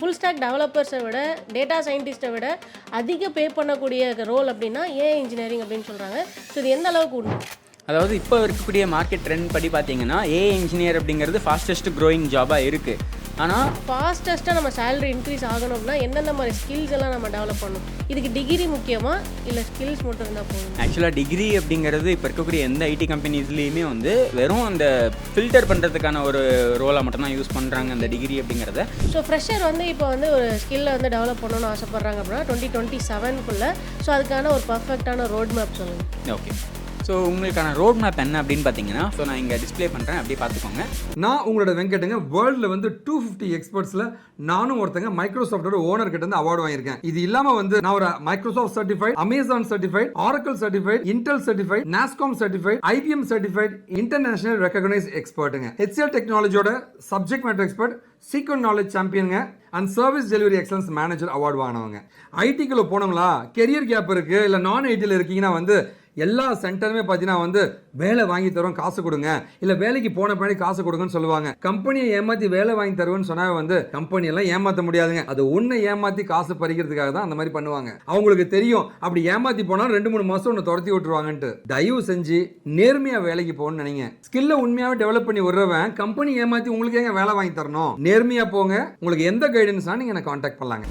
Full stock டெவலப்பர்ஸை விட data சயின்டிஸ்ட்டை விட அதிக பே பண்ணக்கூடிய ரோல் அப்படின்னா ஏஐ இன்ஜினியரிங் அப்படின்னு சொல்கிறாங்க. ஸோ இது எந்த அளவுக்கு உண்மை? அதாவது இப்போ இருக்கக்கூடிய மார்க்கெட் ட்ரெண்ட் படி பார்த்தீங்கன்னா ஏஐ இன்ஜினியர் அப்படிங்கிறது ஃபாஸ்டஸ்ட் க்ரோயிங் ஜாபாக இருக்குது. ஆனால் ஃபாஸ்டஸ்ட்டாக நம்ம சேலரி இன்க்ரீஸ் ஆகணும் அப்படின்னா எந்தெந்த மாதிரி ஸ்கில்ஸ் எல்லாம் நம்ம டெவலப் பண்ணணும்? இதுக்கு டிகிரி முக்கியமா இல்லை ஸ்கில்ஸ் மட்டும் இருந்தால் போதும்? ஆக்சுவலாக டிகிரி அப்படிங்கிறது இப்போ இருக்கக்கூடிய எந்த ஐடி கம்பெனிஸ்லேயுமே வந்து வெறும் அந்த ஃபில்டர் பண்ணுறதுக்கான ஒரு ரோலை மட்டும்தான் யூஸ் பண்ணுறாங்க அந்த டிகிரி அப்படிங்கிறத. ஸோ ஃப்ரெஷர் வந்து இப்போ வந்து ஒரு ஸ்கில்லை வந்து டெவலப் பண்ணணும்னு ஆசைப்பட்றாங்க அப்படின்னா 2027 ஸோ அதுக்கான ஒரு பர்ஃபெக்டான ரோட் மேப் சொல்லுங்கள். ஓகே, ஸோ உங்களுக்கான ரோட் மேப் என்ன அப்படின்னு பார்த்தீங்கன்னா, ஸோ நான் இங்கே டிஸ்பிளே பண்ணுறேன், அப்படியே பார்த்துக்கோங்க. நான் உங்களோட வெங்கட்டுங்க. வேர்ல்டில் வந்து 250 எக்ஸ்பர்ட்ஸில் நானும் ஒருத்தங்க மைக்ரோசாஃப்டோட ஓனர் கிட்ட இருந்து அவார்டு வாங்கியிருக்கேன். இது இல்லாமல் வந்து நான் ஒரு Microsoft certified, Amazon certified, Oracle certified, Intel certified, NASSCOM certified, IBM certified, international recognise எக்ஸ்பர்ட்டுங்க. ஹெச்ஆர் டெக்னாலஜியோட subject matter expert, sequent knowledge சாம்பியனுங்க and service delivery excellence manager award வாங்கினவங்க. ஐடிக்குள்ள போனோங்களா, கெரியர் கேப் இருக்குது, இல்லை நான் ஐடியில் இருக்கீங்கன்னா வந்து எல்லா சென்டருமே பார்த்தீங்கன்னா வந்து வேலை வாங்கி தருவோம், காசு கொடுங்க, இல்லை வேலைக்கு போன பின்னாடி காசு கொடுங்கன்னு சொல்லுவாங்க. கம்பெனியை ஏமாற்றி வேலை வாங்கி தருவேன்னு சொன்னா வந்து கம்பெனியெல்லாம் ஏமாற்ற முடியாதுங்க. அது உன்னை ஏமாற்றி காசு பறிக்கிறதுக்காக தான் அந்த மாதிரி பண்ணுவாங்க. அவங்களுக்கு தெரியும் அப்படி ஏமாற்றி போனால் 2-3 மாதம் ஒன்று துரத்தி விட்டுருவாங்கன்ட்டு. தயவு செஞ்சு நேர்மையாக வேலைக்கு போகணும்னு நினைங்க. ஸ்கில்லை உண்மையாகவே டெவலப் பண்ணி விடுறவன் கம்பெனி ஏமாற்றி உங்களுக்கு ஏங்க வேலை வாங்கி தரணும்? நேர்மையாக போங்க. உங்களுக்கு எந்த கைடன்ஸ்னா நீங்கள் எனக்கு கான்டாக்ட் பண்ணலாங்க.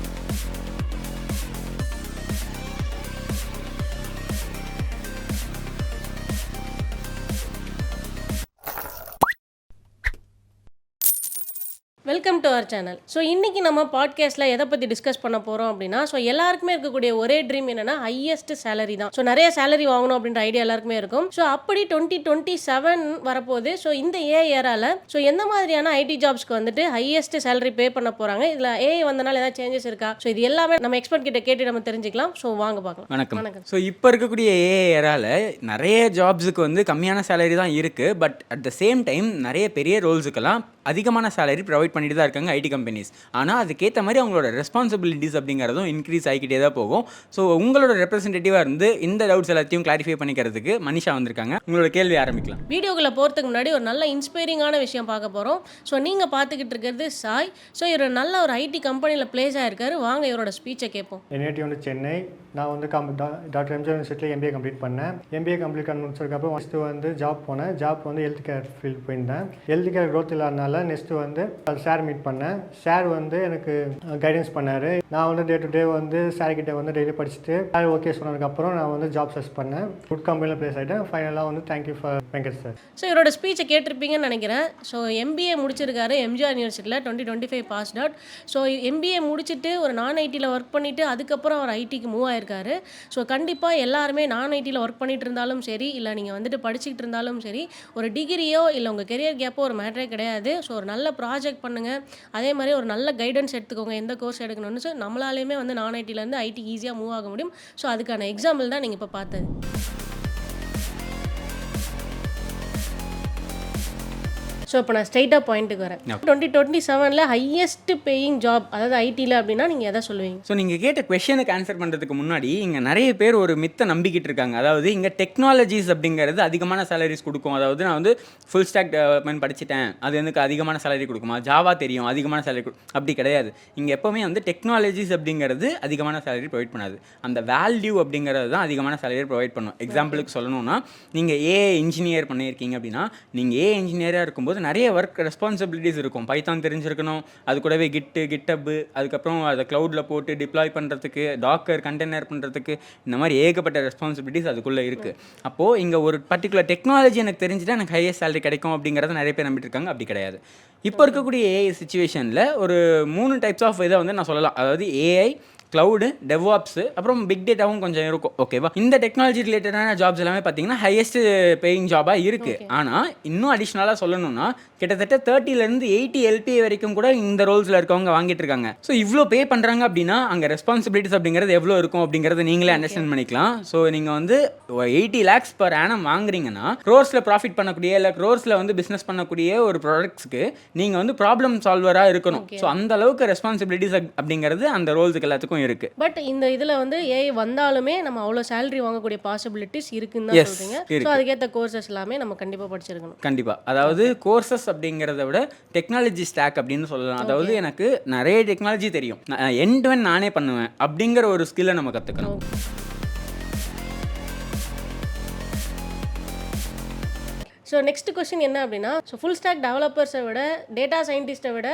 Welcome to our channel. So இன்றைக்கி நம்ம பாட்காஸ்ட்டில் எதை பற்றி டிஸ்கஸ் பண்ண போகிறோம் அப்படின்னா, ஸோ எல்லாருக்குமே இருக்கக்கூடிய ஒரே ட்ரீம் என்னென்னா ஹையஸ்ட் சேலரி தான். ஸோ நிறைய சேலரி வாங்கணும் அப்படின்ற ஐடியா எல்லாருக்குமே இருக்கும். ஸோ அப்படி 2027 வரப்போகுது. ஸோ இந்த ஏஐ ஏரால ஸோ எந்த மாதிரியான ஐடி ஜாப்ஸ்க்கு வந்துட்டு ஹையஸ்ட் சேலரி பே பண்ண போகிறாங்க, இதில் ஏஐ வந்தனால ஏதாவது சேஞ்சஸ் இருக்கா? ஸோ இது எல்லாமே நம்ம எக்ஸ்பர்ட் கிட்ட கேட்டு நம்ம தெரிஞ்சுக்கலாம். ஸோ வாங்க பார்க்கலாம். வணக்கம். ஸோ இப்போ இருக்கக்கூடிய ஏஐ ஏரால நிறைய ஜாப்ஸுக்கு வந்து கம்மியான சேலரி தான் இருக்குது. But at the same time நிறைய பெரிய ரோல்ஸுக்கெல்லாம் அதிகமான சேலரி ப்ரொவைட் பண்ணிட்டு தான் இருக்காங்க ஐடி கம்பெனிஸ். ஆனால் அதுக்கேற்ற மாதிரி அவங்களோட ரெஸ்பான்சிபிலிட்டிஸ் அப்படிங்கிறதும் இன்க்ரீஸ் ஆகிக்கிட்டே தான் போகும். ஸோ உங்களோட ரெப்ரஸன்டேட்டிவாக இருந்து இந்த டவுட்ஸ் எல்லாத்தையும் கிளாரிஃபை பண்ணிக்கிறதுக்கு மனிஷா வந்திருக்காங்க. உங்களோட கேள்வி ஆரம்பிக்கலாம். வீடியோக்குள்ளே போகிறதுக்கு முன்னாடி ஒரு நல்ல இன்ஸ்பைரிங்கான விஷயம் பார்க்க போகிறோம். ஸோ நீங்கள் பார்த்துக்கிட்டு இருக்கிறது சாய். ஸோ இவர் நல்ல ஒரு ஐடி கம்பெனியில் பிளேஸ் ஆகிருக்காரு. வாங்க இவரோட ஸ்பீச்சை கேட்போம். என்ஐடி வந்து சென்னை. நான் வந்து டாக்டர் எம்ஜிஆர் யூனிவர்சிட்டியில் எம்பிஏ கம்ப்ளீட் பண்ணேன். எம்பிஏ கம்ப்ளீட் முடிச்சதுக்கப்புறம் ஃபஸ்ட்டு வந்து ஜாப் போனேன். ஜாப் வந்து ஹெல்த் கேர் ஃபீல்ட் போயிருந்தேன். ஹெல்த் கேர் க்ரோத் இல்லாதனால நெக்ஸ்ட்டு வந்து சார் மீட் பண்ணேன். சார் வந்து எனக்கு கைடன்ஸ் பண்ணார். நான் வந்து டே டு டே வந்து சார்கிட்ட வந்து டெய்லி படிச்சுட்டு சார் ஓகே சொன்னதுக்கப்புறம் நான் வந்து ஜாப் சர்ச் பண்ணேன். குட் கம்பெனியில் ப்ளேஸ் ஆகிட்டேன். ஃபைனலாக வந்து thank you for Venkat sir. So இவரோட ஸ்பீச்சை கேட்டிருப்பீங்கன்னு நினைக்கிறேன். ஸோ எம்பிஏ முடிச்சிருக்காரு எம்ஜிஆர் யூனிவர்சிட்டியில் 2025 பாஸ் அவுட். ஸோ எம்பிஏ முடிச்சுட்டு ஒரு நான் ஐடியில் ஒர்க் பண்ணிவிட்டு அதுக்கப்புறம் அவர் ஐடிக்கு மூவ் ஆயிருக்காரு. ஸோ கண்டிப்பாக எல்லாருமே நான் ஐடியில் ஒர்க் பண்ணிட்டு இருந்தாலும் சரி, இல்லை நீங்கள் வந்துட்டு படிச்சுக்கிட்டு இருந்தாலும் சரி, ஒரு டிகிரியோ இல்லை உங்கள் கெரியர் கேப்போ ஒரு மேட்டரே கிடையாது. ஸோ ஒரு நல்ல ப்ராஜெக்ட் பண்ணுங்கள். அதே மாதிரி ஒரு நல்ல கைடன்ஸ் எடுத்துக்கோங்க எந்த கோர்ஸ் எடுக்கணும்னு. ஸோ நம்மளாலேயுமே வந்து நான் ஐடியிலேருந்து ஐடிக்கு ஈஸியாக மூவ் ஆக முடியும். ஸோ அதுக்கான எக்ஸாம்பிள் தான் நீங்கள் இப்போ பார்த்தது. ஸோ இப்போ நான் ஸ்ட்ரைட்டாக பாயிண்ட்டுக்கு வரேன். 2027 ஹையஸ்ட் பேயிங் ஜாப் அதாவது ஐடியில் அப்படின்னா நீங்கள் எதை சொல்லுவீங்க? ஸோ நீங்கள் கேட்ட கொஷனுக்கு ஆன்சர் பண்ணுறதுக்கு முன்னாடி இங்கே நிறைய பேர் ஒரு மித்தை நம்பிக்கிட்டு இருக்காங்க. அதாவது இங்கே டெக்னாலஜிஸ் அப்படிங்கிறது அதிகமான சேலரிஸ் கொடுக்கும். அதாவது நான் வந்து ஃபுல் ஸ்டாக் டெவலப்மெண்ட் படிச்சுட்டேன், அது எனக்கு அதிகமான சேலரி கொடுக்குமா, ஜாவா தெரியும் அதிகமான சேலரி அப்படி கிடையாது. இங்கே எப்போவுமே வந்து டெக்னாலஜிஸ் அப்படிங்கிறது அதிகமான சேலரி ப்ரொவைட் பண்ணாது. அந்த வேல்யூ அப்படிங்கிறது தான் அதிகமான சேலரி ப்ரொவைட் பண்ணும். எக்ஸாம்பிளுக்கு சொல்லணும்னா, நீங்கள் ஏஐ இன்ஜினியர் பண்ணியிருக்கீங்க அப்படின்னா, நீங்கள் ஏஐ இன்ஜினியராக இருக்கும்போது நிறைய ஒர்க் ரெஸ்பான்சிபிலிட்டிஸ் இருக்கும். பைத்தான் தெரிஞ்சிருக்கணும், அது கூடவே கிட்டப், அதுக்கப்புறம் அதை க்ளவுடில் போட்டு டிப்ளாய் பண்ணுறதுக்கு, டாக்கர் கண்டெய்னர் பண்ணுறதுக்கு, இந்த மாதிரி ஏகப்பட்ட ரெஸ்பான்சிபிலிட்டிஸ் அதுக்குள்ளே இருக்குது. அப்போது இங்கே ஒரு பர்டிகுலர் டெக்னாலஜி எனக்கு தெரிஞ்சுட்டா எனக்கு ஹையஸ்ட் சேலரி கிடைக்கும் அப்படிங்கிறத நிறைய பேர் நம்பிட்டு இருக்காங்க. அப்படி கிடையாது. இப்போ இருக்கக்கூடிய ஏஐ சிச்சுவேஷனில் ஒரு 3 டைப்ஸ் ஆஃப் இதை வந்து நான் சொல்லலாம். அதாவது ஏஐ, க்ளவுடு, டெவ்ஆப்ஸு, அப்புறம் பிக் டேட்டாவும் கொஞ்சம் இருக்கும். ஓகேவா? இந்த டெக்னாலஜி ரிலேட்டடான ஜாப்ஸ் எல்லாமே பார்த்தீங்கன்னா ஹையஸ்ட் பேயிங் ஜாபாக இருக்குது. ஆனால் இன்னும் அடிஷ்னலாக சொல்லணும்னா கிட்டத்தட்ட 30 to 80 LPA வரைக்கும் கூட இந்த ரோல்ஸில் இருக்கவங்க வாங்கிட்டு இருக்காங்க. ஸோ இவ்வளோ பே பண்ணுறாங்க அப்படின்னா அங்கே ரெஸ்பான்சிபிலிட்டிஸ் அப்படிங்கிறது எவ்வளோ இருக்கும் அப்படிங்கிறத நீங்களே அண்டர்ஸ்டாண்ட் பண்ணிக்கலாம். ஸோ நீங்கள் வந்து 80 lakhs per annum வாங்குறீங்கன்னா க்ரோர்ஸில் ப்ராஃபிட் பண்ணக்கூடிய இல்லை க்ரோர்ஸில் வந்து பிஸ்னஸ் பண்ணக்கூடிய ஒரு ப்ராடக்ட்ஸ்க்கு நீங்கள் வந்து ப்ராப்ளம் சால்வராக இருக்கணும். ஸோ அந்த அளவுக்கு ரெஸ்பான்சிபிலிட்டிஸ் அப்படிங்கிறது அந்த ரோல்ஸுக்கு எல்லாத்துக்கும் வரைக்கும் இருக்குது. பட் இந்த இதில் வந்து ஏஐ வந்தாலுமே நம்ம அவ்வளோ சேலரி வாங்கக்கூடிய பாசிபிலிட்டிஸ் இருக்குன்னு தான் Yes, சொல்கிறீங்க. இருக்கு. ஸோ அதுக்கேற்ற கோர்சஸ் எல்லாமே நம்ம கண்டிப்பாக படிச்சிருக்கணும். கண்டிப்பாக. அதாவது கோர்சஸ் அப்படிங்கிறத விட டெக்னாலஜி ஸ்டாக் அப்படின்னு சொல்லலாம். அதாவது எனக்கு நிறைய டெக்னாலஜி தெரியும், எண்ட் டு எண்ட் நானே பண்ணுவேன் அப்படிங்கிற ஒரு ஸ்கில்லை நம்ம கற்றுக்கணும். ஸோ நெக்ஸ்ட் கொஸ்டின் என்ன அப்படின்னா, ஸோ ஃபுல் ஸ்டாக் டெவலப்பர்ஸை விட டேட்டா சயின்டிஸ்ட்டை விட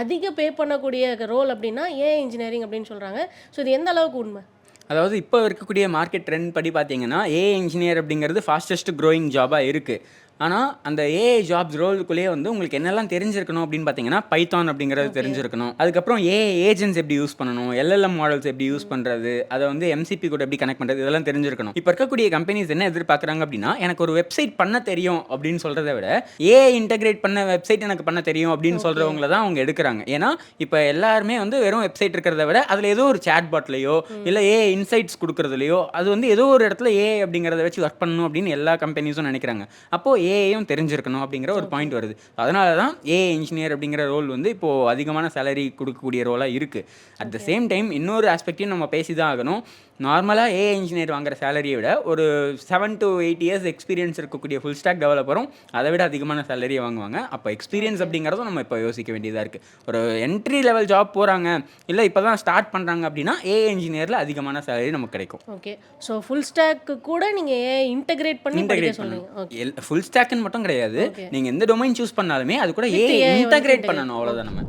அதிக பே பண்ணக்கூடிய ரோல் அப்படின்னா ஏஐ இன்ஜினியரிங் அப்படின்னு சொல்கிறாங்க. ஸோ இது எந்த அளவுக்கு உண்மை? அதாவது இப்போ இருக்கக்கூடிய மார்க்கெட் ட்ரெண்ட் படி பார்த்தீங்கன்னா ஏஐ இன்ஜினியர் அப்படிங்கிறது ஃபாஸ்டஸ்ட் க்ரோயிங் ஜாபாக இருக்குது. ஆனால் அந்த ஏஐ ஜாப்ஸ் ரோலுக்குள்ளேயே வந்து உங்களுக்கு என்னெல்லாம் தெரிஞ்சிருக்கணும் அப்படின்னு பார்த்தீங்கன்னா பைத்தான் அப்படிங்கிறது தெரிஞ்சிருக்கணும். அதுக்கப்புறம் ஏஐ ஏஜென்ட்ஸ் எப்படி யூஸ் பண்ணணும், எல்எல்எம் மாடல்ஸ் எப்படி யூஸ் பண்ணுறது, அதை வந்து எம்சிபி கூட எப்படி கனெக்ட் பண்ணுறது, இதெல்லாம் தெரிஞ்சிருக்கணும். இப்போ இருக்கக்கூடிய கம்பெனிஸ் என்ன எதிர்பார்க்குறாங்க அப்படின்னா, எனக்கு ஒரு வெப்சைட் பண்ண தெரியும் அப்படின்னு சொல்கிறத விட ஏஐ இன்டெகிரேட் பண்ண வெப்சைட் எனக்கு பண்ண தெரியும் அப்படின்னு சொல்கிறவங்கள தான் அவங்க எடுக்கிறாங்க. ஏன்னா இப்போ எல்லாருமே வந்து வெறும் வெப்சைட் இருக்கிறத விட அதில் ஏதோ ஒரு சேட் பாட்லையோ இல்லை ஏஐ இன்சைட்ஸ் கொடுக்குறதுலையோ அது வந்து ஏதோ ஒரு இடத்துல ஏஐ அப்படிங்கிறத வச்சு ஒர்க் பண்ணணும் அப்படின்னு எல்லா கம்பெனிஸும் நினைக்கிறாங்க. அப்போது ஏஐயும் தெரிஞ்சிருக்கணும் அப்படிங்கிற ஒரு பாயிண்ட் வருது. அதனால தான் ஏஐ இன்ஜினியர் அப்படிங்கிற ரோல் வந்து இப்போது அதிகமான சேலரி கொடுக்கக்கூடிய ரோலாக இருக்குது. அட் த சேம் டைம் இன்னொரு ஆஸ்பெக்டையும் நம்ம பேசி தான் ஆகணும். நார்மலாக ஏஐ இன்ஜினியர் வாங்குற சேலரியை விட ஒரு 7 to 8 years எக்ஸ்பீரியன்ஸ் இருக்கக்கூடிய ஃபுல் ஸ்டாக் டெவலப்பரும் அதை விட அதிகமான சேலரியை வாங்குவாங்க. அப்போ எக்ஸ்பீரியன்ஸ் அப்படிங்கிறதும் நம்ம இப்போ யோசிக்க வேண்டியதாக இருக்குது. ஒரு என்ட்ரி லெவல் ஜாப் போகிறாங்க இல்லை இப்போ தான் ஸ்டார்ட் பண்ணுறாங்க அப்படின்னா ஏஐ இன்ஜினியரில் அதிகமான சேலரி நமக்கு கிடைக்கும். ஓகே. ஸோ ஃபுல் ஸ்டாக்கு கூட நீங்கள் ஏஐ இன்டெகிரேட் பண்ணி படிக்க சொல்லுங்க. ஓகே. ஃபுல் ஸ்டாக்னு மட்டும் கிடையாது, நீங்கள் எந்த டொமைன் சூஸ் பண்ணாலுமே அது கூட ஏஐ இன்டெகிரேட் பண்ணணும், அவ்வளோதான். நம்ம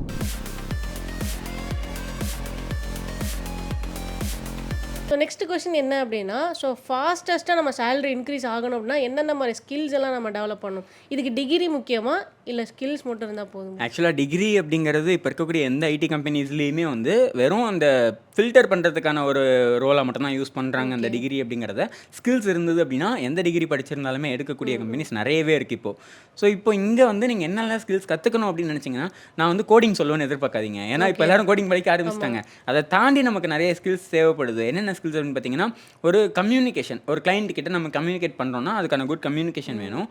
ஸோ நெக்ஸ்ட் கொஸ்டின் என்ன அப்படின்னா, ஸோ ஃபாஸ்டஸ்ட்டாக நம்ம சேலரி இன்க்ரீஸ் ஆகணும் அப்படின்னா என்னென்ன மாதிரி ஸ்கில்ஸ் எல்லாம் நம்ம டெவலப் பண்ணணும்? இதுக்கு டிகிரி முக்கியமா இல்லை ஸ்கில்ஸ் மட்டும் இருந்தால் போதும்? ஆக்சுவலாக டிகிரி அப்படிங்கிறது இப்போ இருக்கக்கூடிய எந்த ஐடி கம்பெனிஸ்லேயுமே வந்து வெறும் அந்த ஃபில்டர் பண்ணுறதுக்கான ஒரு ரோலை மட்டும்தான் யூஸ் பண்ணுறாங்க அந்த டிகிரி அப்படிங்கிறத. ஸ்கில்ஸ் இருந்தது அப்படின்னா எந்த டிகிரி படிச்சிருந்தாலுமே எடுக்கக்கூடிய கம்பெனிஸ் நிறையவே இருக்குது இப்போது. ஸோ இப்போ இங்கே வந்து நீங்கள் என்னென்ன ஸ்கில்ஸ் கற்றுக்கணும் அப்படின்னு நினச்சிங்கன்னா, நான் வந்து கோடிங் சொல்லுவேன்னு எதிர்பார்க்காதீங்க. ஏன்னா இப்போ எல்லாரும் கோடிங் படிக்க ஆரம்பிச்சிட்டாங்க. அதை தாண்டி நமக்கு நிறைய ஸ்கில்ஸ் தேவைப்படுது. என்னென்ன ஸ்கில்ஸ் அப்படின்னு பார்த்தீங்கன்னா, ஒரு கம்யூனிகேஷன், ஒரு கிளைண்ட் கிட்ட நம்ம கம்யூனிகேட் பண்ணுறோன்னா அதுக்கான குட் கம்யூனிகேஷன் வேணும்.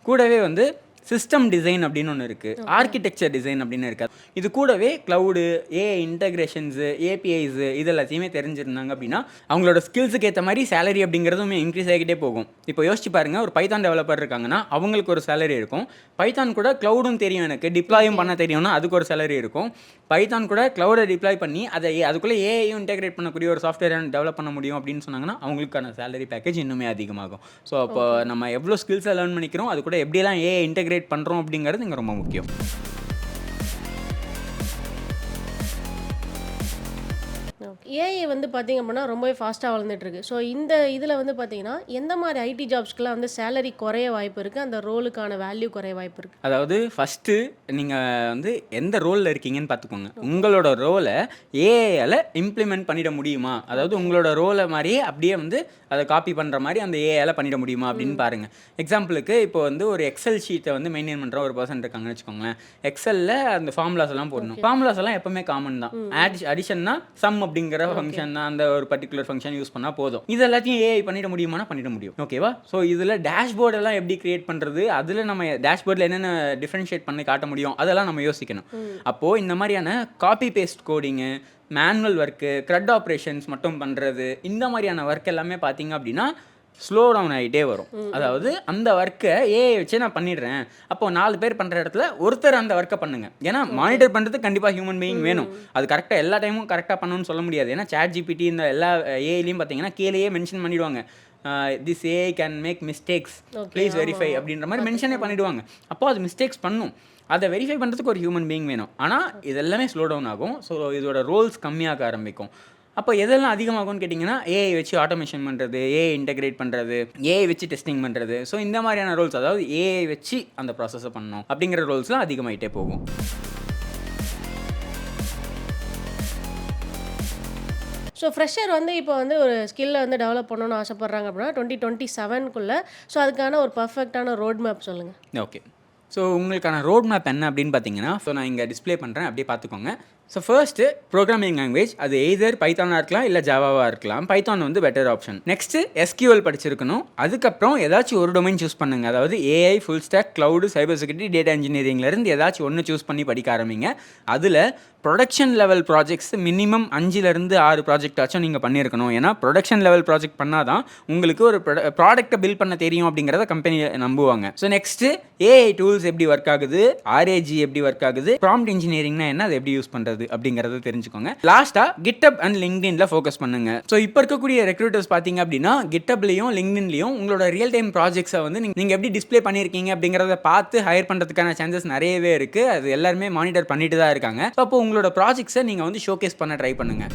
கூடவே வந்து சிஸ்டம் டிசைன் அப்படின்னு ஒன்று இருக்குது, ஆர்கிடெக்சர் டிசைன் அப்படின்னு இருக்குது. இது கூடவே க்ளவுடு, ஏஐ இன்டகிரேஷன்ஸு, ஏபிஐஸு இது எல்லாத்தையுமே தெரிஞ்சிருந்தாங்க அப்படின்னா அவங்களோட ஸ்கில்ஸுக்கு ஏற்ற மாதிரி சேலரி அப்படிங்கிறதுமே இன்க்ரீஸ் ஆகிக்கிட்டே போகும். இப்போ யோசிச்சு பாருங்கள், ஒரு பைத்தான் டெவலப்பர் இருக்காங்கன்னா அவங்களுக்கு ஒரு சேலரி இருக்கும். பைத்தான் கூட க்ளவுடும் தெரியும், எனக்கு டிப்ளாயும் பண்ண தெரியும்னா அதுக்கு ஒரு சேலரி இருக்கும். பைத்தான் கூட க்ளவுடை டிப்ளாய் பண்ணி அதை அதுக்குள்ளே ஏஐயும் இன்டெகிரேட் பண்ணக்கூடிய ஒரு சாஃப்ட்வேர் டெவலப் பண்ண முடியும் அப்படின்னு சொன்னாங்கன்னா அவங்களுக்கான சேலரி பேக்கேஜ் இன்னுமே அதிகமாகும். ஸோ அப்போ நம்ம எவ்வளோ ஸ்கில்ஸை லேர்ன் பண்ணிக்கிறோம், அது கூட எப்படியெல்லாம் ஏஐ இன்டெகிரேட் பண்ணுறோம் அப்படிங்கிறது இங்கே ரொம்ப முக்கியம். ஏஐ வந்து பார்த்திங்க அப்படின்னா ரொம்பவே ஃபாஸ்ட்டாக வளர்ந்துட்டுருக்கு. ஸோ இந்த இதில் வந்து பார்த்திங்கன்னா எந்த மாதிரி ஐடி ஜாப்ஸ்க்குலாம் வந்து சேலரி குறைய வாய்ப்பு இருக்குது, அந்த ரோலுக்கான வேல்யூ குறைய வாய்ப்பு இருக்குது? அதாவது ஃபஸ்ட்டு நீங்கள் வந்து எந்த ரோலில் இருக்கீங்கன்னு பார்த்துக்கோங்க. உங்களோட ரோலை ஏஐயால் இம்ப்ளிமெண்ட் பண்ணிட முடியுமா, அதாவது உங்களோட ரோலை மாதிரியே அப்படியே வந்து அதை காப்பி பண்ணுற மாதிரி அந்த ஏஐயால் பண்ணிட முடியுமா அப்படின்னு பாருங்கள். எக்ஸாம்பிளுக்கு இப்போ வந்து ஒரு எக்ஸல் ஷீட்டை வந்து மெயின்டைன் பண்ணுற ஒரு பர்சன் இருக்காங்கன்னு வச்சுக்கோங்களேன். எக்ஸலில் அந்த ஃபார்முலாஸ் எல்லாம் போடணும். ஃபார்முலாஸ் எல்லாம் எப்பவுமே காமன் தான். அடிஷன்னா சம் அப்படிங்கிற ஃபங்க்ஷன் தான், அந்த ஒரு பர்டிகுலர் ஃபங்க்ஷன் யூஸ் பண்ணால் போதும். இது எல்லாத்தையும் ஏஐ பண்ணிட முடியுமானா பண்ணிட முடியும். ஓகேவா? ஸோ இதில் டேஷ்போர்ட் எல்லாம் எப்படி கிரியேட் பண்ணுறது, அதில் நம்ம டேஷ்போர்டில் என்னென்ன டிஃப்ரென்ஷியேட் பண்ணி காட்ட முடியும் அதெல்லாம் நம்ம யோசிக்கணும். அப்போது இந்த மாதிரியான copy paste coding, manual work, CRUD operations மட்டும் பண்ணுறது, இந்த மாதிரியான ஒர்க் எல்லாமே பார்த்தீங்க அப்படின்னா ஸ்லோ டவுன் ஆகிட்டே வரும். அதாவது அந்த ஒர்க்கை ஏஐ வச்சு நான் பண்ணிடுறேன், அப்போது 4 பேர் பண்ணுற இடத்துல ஒருத்தர் அந்த ஒர்க்கை பண்ணுங்க. ஏன்னா மானிட்டர் பண்ணுறதுக்கு கண்டிப்பாக ஹியூமன் பீயிங் வேணும். அது கரெக்டாக எல்லா டைமும் கரெக்டாக பண்ணணும்னு சொல்ல முடியாது. ஏன்னா சாட் ஜிபிடி இந்த எல்லா ஏஐலையும் பார்த்தீங்கன்னா கீழேயே மென்ஷன் பண்ணிடுவாங்க, this AI can make mistakes, please verify அப்படின்ற மாதிரி மென்ஷனே பண்ணிவிடுவாங்க. அப்போது அது மிஸ்டேக்ஸ் பண்ணும், அதை வெரிஃபை பண்ணுறதுக்கு ஒரு ஹியூமன் பீயிங் வேணும். ஆனால் இதெல்லாமே ஸ்லோ டவுன் ஆகும். ஸோ இதோட ரோல்ஸ் கம்மியாக ஆரம்பிக்கும். அப்போ எதெல்லாம் அதிகமாகும்னு கேட்டிங்கன்னா, ஏஐ வச்சு ஆட்டோமேஷன் பண்ணுறது, ஏஐ இன்டெகிரேட் பண்ணுறது, ஏஐ வச்சு டெஸ்டிங் பண்ணுறது, ஸோ இந்த மாதிரியான ரோல்ஸ், அதாவது ஏஐ வச்சு அந்த ப்ராசஸை பண்ணணும் அப்படிங்கிற ரோல்ஸ்லாம் அதிகமாகிட்டே போகும். ஸோ ஃப்ரெஷர் வந்து இப்போ வந்து ஒரு ஸ்கில்லை வந்து டெவலப் பண்ணணும்னு ஆசைப்பட்றாங்க அப்படின்னா 2027க்குள்ளே, ஸோ அதுக்கான ஒரு பர்ஃபெக்டான ரோட் மேப் சொல்லுங்கள். ஓகே. ஸோ உங்களுக்கான ரோட் மேப் என்ன அப்படின்னு பார்த்தீங்கன்னா, ஸோ நான் இங்கே டிஸ்பிளே பண்ணுறேன், அப்படியே பார்த்துக்கோங்க. ஸோ ஃபர்ஸ்ட்டு ப்ரோக்ராமிங் லாங்குவேஜ் அது எய்தர் பைத்தானாக இருக்கலாம் இல்லை ஜாவாவாக இருக்கலாம். பைத்தான் வந்து பெட்டர் ஆப்ஷன். நெக்ஸ்ட்டு SQL படிச்சிருக்கணும். அதுக்கப்புறம் ஏதாச்சும் ஒரு டொமைன் சூஸ் பண்ணுங்கள். அதாவது AI, full stack, cloud, cyber security, data இன்ஜினியரிங்லேருந்து ஏதாச்சும் ஒன்று சூஸ் பண்ணி படிக்க ஆரம்பிங்க. அதில் ப்ரொடக்ஷன் லெவல் ப்ராஜெக்ட்ஸ் மினிமம் 5லேருந்து 6 ப்ராஜெக்ட் ஆச்சும் நீங்கள் பண்ணியிருக்கணும். ஏன்னா ப்ரொடக்ஷன் லெவல் ப்ராஜெக்ட் பண்ணால் தான் உங்களுக்கு ஒரு ப்ராடக்ட்டை பில்ட் பண்ண தெரியும் அப்படிங்கிறத கம்பெனி நம்புவாங்க. ஸோ நெக்ஸ்ட்டு AI டூல்ஸ் எப்படி ஒர்க் ஆகுது, RAG எப்படி ஒர்க் ஆகுது, ப்ராம்ப்ட் இன்ஜினியரிங்னா என்ன, அதை எப்படி யூஸ் பண்ணுறது அப்படிங்கிறத தெரிஞ்சுக்கோங்க. லாஸ்ட்டாக GitHub அண்ட் LinkedInல ஃபோக்கஸ் பண்ணுங்க. ஸோ இப்போ இருக்கக்கூடிய ரெக்ரூட்டர்ஸ் பார்த்தீங்க அப்படின்னா GitHubலையும் LinkedInலையும் உங்களோட ரியல் டைம் ப்ராஜெக்ட்ஸை வந்து நீங்கள் எப்படி டிஸ்ப்ளே பண்ணியிருக்கீங்க அப்படிங்கிறத பார்த்து ஹையர் பண்ணுறதுக்கான சான்சஸ் நிறையவே இருக்குது. அது எல்லாருமே மானிட்டர் பண்ணிட்டு தான் இருக்காங்க. ஸோ அப்போ உங்களோட ப்ராஜெக்ட்ஸை நீங்கள் வந்து ஷோகேஸ் பண்ண ட்ரை பண்ணுங்கள்.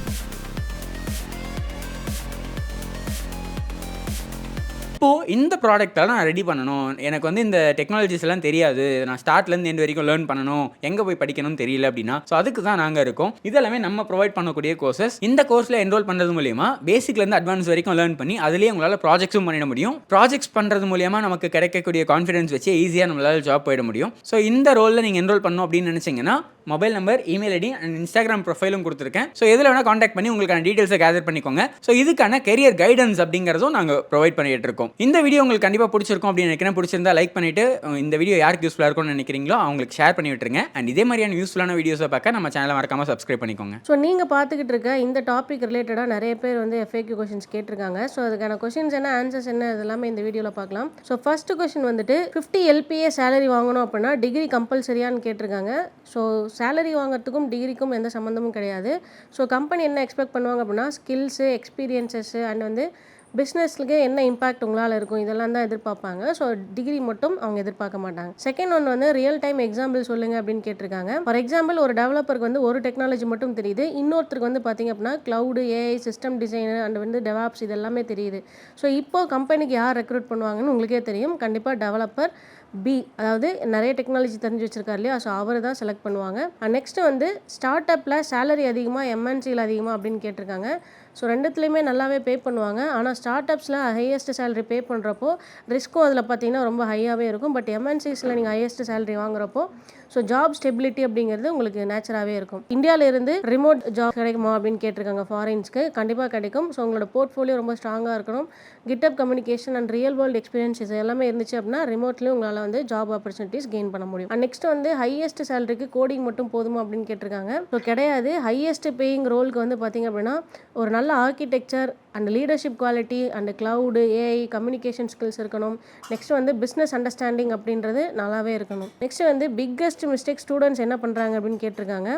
இப்போது இந்த ப்ராடக்டால் நான் ரெடி பண்ணணும், எனக்கு வந்து இந்த டெக்னாலஜிஸ் எல்லாம் தெரியாது, நான் ஸ்டார்ட்லேருந்து எண்ட் வரைக்கும் லேர்ன் பண்ணணும், எங்கே போய் படிக்கணும்னு தெரியல அப்படின்னா ஸோ அதுக்கு தான் நாங்கள் இருக்கோம். இதெல்லாமே நம்ம ப்ரொவைட் பண்ணக்கூடிய கோர்சஸ். இந்த கோர்ஸில் என்ரோல் பண்ணுறது மூலியமா பேசிக்லேருந்து அட்வான்ஸ் வரைக்கும் லேர்ன் பண்ணி அதுலேயே உங்களால் ப்ராஜெக்ட்ஸும் பண்ணிட முடியும். ப்ராஜெக்ட்ஸ் பண்ணுறது மூலியமாக நமக்கு கிடைக்கக்கூடிய கான்ஃபிடன்ஸ் வச்சு ஈஸியாக நம்மளால் ஜாப் போயிட முடியும். ஸோ இந்த ரோலில் நீங்கள் என்ரோல் பண்ணணும் அப்படின்னு நினச்சிங்கன்னா mobile number, email ID and Instagram ப்ரொஃபைலும் கொடுத்துருக்கேன். ஸோ இதில் வேணால் காண்டாக்ட் பண்ணி உங்களுக்கான டீட்டெயில்ஸை கேதர் பண்ணிக்கோங்க. ஸோ இதுக்கான கெரியர் கைடன்ஸ் அப்படிங்கிறதும் நாங்கள் ப்ரொவைட் பண்ணிட்டு இருக்கோம். இந்த வீடியோ உங்களுக்கு கண்டிப்பாக பிடிச்சிருக்கும் அப்படின்னு நினைக்கிறேன். பிடிச்சிருந்தா லைக் பண்ணிட்டு இந்த வீடியோ யாருக்கு யூஸ்ஃபுல்லாக இருக்கும்னு நினைக்கிறீங்களோ அவங்களுக்கு ஷேர் பண்ணி விட்டுருங்க. அண்ட் இதே மாதிரியான யூஸ்ஃபுல்லான வீடியோஸை பார்க்க நம்ம சேனலை மறக்காம சப்ஸ்கிரைப் பண்ணிக்கோங்க. ஸோ நீங்கள் பார்த்துக்கிட்டு இருக்க இந்த டாபிக் ரிலேட்டடாக நிறைய பேர் வந்து FAQ கொஷின்ஸ் கேட்டிருக்காங்க. ஸோ அதுக்கான கொஷின்ஸ் என்ன, ஆன்சர்ஸ் என்ன, இதெல்லாமே இந்த வீடியோவில் பார்க்கலாம். ஸோ ஃபர்ஸ்ட் கொஷின் வந்துட்டு 50 LPA சேலரி வாங்கணும் அப்படின்னா டிகிரி கம்பல்சரியான்னு கேட்டிருக்காங்க. ஸோ சேலரி வாங்குறதுக்கும் டிகிரிக்கும் எந்த சம்மந்தமும் கிடையாது. ஸோ கம்பெனி என்ன எக்ஸ்பெக்ட் பண்ணுவாங்க அப்படின்னா ஸ்கில்ஸு, எக்ஸ்பீரியன்ஸஸ்ஸு அண்ட் வந்து பிஸ்னஸ்க்கு என்ன இம்பாக்ட் உங்களால் இருக்கும் இதெல்லாம் தான் எதிர்பார்ப்பாங்க. ஸோ டிகிரி மட்டும் அவங்க எதிர்பார்க்க மாட்டாங்க. செகண்ட் ஒன் வந்து ரியல் டைம் எக்ஸாம்பிள் சொல்லுங்கள் அப்படின்னு கேட்டிருக்காங்க. ஃபார் எக்ஸாம்பிள் ஒரு டெவலப்பருக்கு வந்து ஒரு டெக்னாலஜி மட்டும் தெரியுது, இன்னொருத்தருக்கு வந்து பார்த்திங்க அப்படின்னா cloud, AI, system designer and வந்து டெவாப்ஸ் இதெல்லாமே தெரியுது. ஸோ இப்போ கம்பெனிக்கு யார் ரெக்ரூட் பண்ணுவாங்கன்னு உங்களுக்கே தெரியும். கண்டிப்பாக டெவலப்பர் B, அதாவது நிறைய டெக்னாலஜி தெரிஞ்சு வச்சிருக்காரு இல்லையா, ஸோ அவர் தான் செலக்ட் பண்ணுவாங்க. நெக்ஸ்ட்டு வந்து ஸ்டார்ட் அப்பில் சேலரி அதிகமாக, MNCயில் அதிகமாக அப்படின்னு கேட்டிருக்காங்க. ஸோ ரெண்டுத்துலேயுமே நல்லாவே பே பண்ணுவாங்க. ஆனால் ஸ்டார்ட் அப்ஸில் ஹையஸ்ட் சேலரி பே பண்ணுறப்போ ரிஸ்க்கும் அதில் பார்த்தீங்கன்னா ரொம்ப ஹையாகவே இருக்கும். பட் MNCஸில் நீங்கள் ஹையஸ்ட் சேலரி வாங்குறப்போ ஸோ ஜாப் ஸ்டெபிலிட்டி அப்படிங்கிறது உங்களுக்கு நேச்சராகவே இருக்கும். இந்தியாவிலேருந்து ரிமோட் ஜாப் கிடைக்குமா அப்படின்னு கேட்டிருக்காங்க. ஃபாரின்ஸ்க்கு கண்டிப்பாக கிடைக்கும். ஸோ உங்களோட போர்ட்ஃபோலியோ ரொம்ப ஸ்ட்ராங்காக இருக்கணும். GitHub communication and real world experiences எல்லாமே இருந்துச்சு அப்படின்னா ரிமோட்லேயும் உங்களால் வந்து ஜாப் ஆப்பர்ச்சுனிட்டிஸ் கெயின் பண்ண முடியும். நெக்ஸ்ட் வந்து ஹையஸ்ட் சேலரிக்கு கோடிங் மட்டும் போதுமா அப்படின்னு கேட்டிருக்காங்க. ஸோ கிடையாது. ஹையஸ்ட் பேயிங் ரோலுக்கு வந்து பார்த்திங்க அப்படின்னா ஒரு நல்ல architecture and leadership quality and cloud, AI, communication skills இருக்கணும். நெக்ஸ்ட் வந்து பிஸ்னஸ் அண்டர்ஸ்டாண்டிங் அப்படின்றது நல்லாவே இருக்கணும். நெக்ஸ்ட் வந்து பிக்கஸ்ட் மிஸ்டேக் ஸ்டூடெண்ட்ஸ் என்ன பண்ணுறாங்க அப்படின்னு கேட்டிருக்காங்க.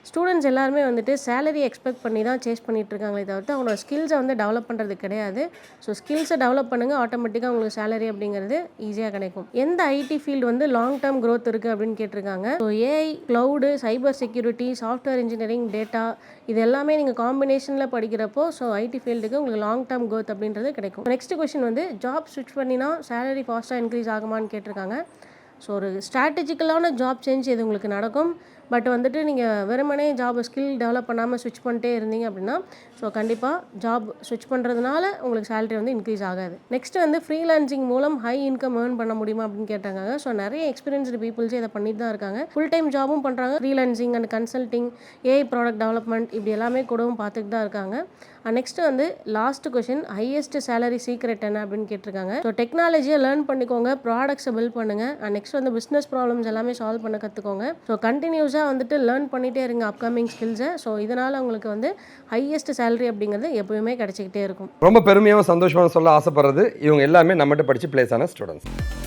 ஸ்டூடெண்ட்ஸ் எல்லாருமே வந்துட்டு சேலரி எக்ஸ்பெக்ட் பண்ணி தான் சேஸ் பண்ணிட்டு இருக்காங்களே தவிர்த்து அவங்களோட ஸ்கில்ஸை வந்து டெவலப் பண்ணுறது கிடையாது. ஸோ ஸ்கில்ஸை டெவலப் பண்ணுங்கள், ஆட்டோமேட்டிக்காக உங்களுக்கு சேலரி அப்படிங்கிறது ஈஸியாக கிடைக்கும். எந்த IT ஃபீல்டு வந்து லாங் டேர்ம் க்ரோத் இருக்குது அப்படின்னு கேட்டிருக்காங்க. So AI, cloud, cyber security, software engineering, data இது எல்லாமே நீங்கள் காம்பினேஷனில் படிக்கிறப்போ ஸோ IT ஃபீல்டுக்கு உங்களுக்கு லாங் டேர்ம் க்ரோத் அப்படின்றது கிடைக்கும். நெக்ஸ்ட் கொஸ்டின் வந்து ஜாப் ஸ்விட்ச் பண்ணினா சேலரி ஃபாஸ்ட்டாக இன்க்ரீஸ் ஆகுமான்னு கேட்டிருக்காங்க. ஸோ ஒரு ஸ்ட்ராட்டஜிக்கலான ஜாப் சேஞ்ச் இது உங்களுக்கு நடக்கும். பட் வந்துட்டு நீங்கள் வெறுமனே ஜாப் ஸ்கில் டெவலப் பண்ணாமல் ஸ்விட்ச் பண்ணிட்டே இருந்தீங்க அப்படின்னா ஸோ கண்டிப்பாக ஜாப் ஸ்விட்ச் பண்ணுறதுனால உங்களுக்கு சேலரி வந்து இன்க்ரீஸ் ஆகாது. நெக்ஸ்ட் வந்து ஃப்ரீலான்சிங் மூலம் ஹை இன்கம் ஏர்ன் பண்ண முடியுமா அப்படின்னு கேட்டாங்க. ஸோ நிறைய எக்ஸ்பீரியன்ஸ்டு பீப்புள்ஸே இதை பண்ணிட்டு தான் இருக்காங்க. ஃபுல் டைம் ஜாபும் பண்ணுறாங்க. Freelancing and consulting, AI product development இப்படி எல்லாமே கூடவும் பார்த்துட்டு தான் இருக்காங்க. நெக்ஸ்ட் வந்து last question highest salary secret என்ன அப்படின்னு கேட்டிருக்காங்க. ஸோ டெக்னாலஜியை லேர்ன் பண்ணிக்கோங்க, ப்ராடக்ட்ஸை பில்ட் பண்ணுங்கள். நெக்ஸ்ட் வந்து பிஸ்னஸ் ப்ராப்ளம்ஸ் எல்லாமே சால்வ் பண்ண கற்றுக்கோங்க. ஸோ கண்டினியூஸாக வந்துட்டு லேர்ன் பண்ணிகிட்டே இருங்க அப்கமிங் ஸ்கில்ஸை. ஸோ இதனால் உங்களுக்கு வந்து ஹையஸ்ட் சேலரி அப்படிங்கிறது எப்பவுமே கிடைச்சிக்கிட்டே இருக்கும். ரொம்ப பெருமையாக சந்தோஷமாக சொல்ல ஆசைப்படுறது இவங்க எல்லாமே நம்மகிட்ட படித்து பிளேஸ் ஆன ஸ்டூடெண்ட்ஸ்.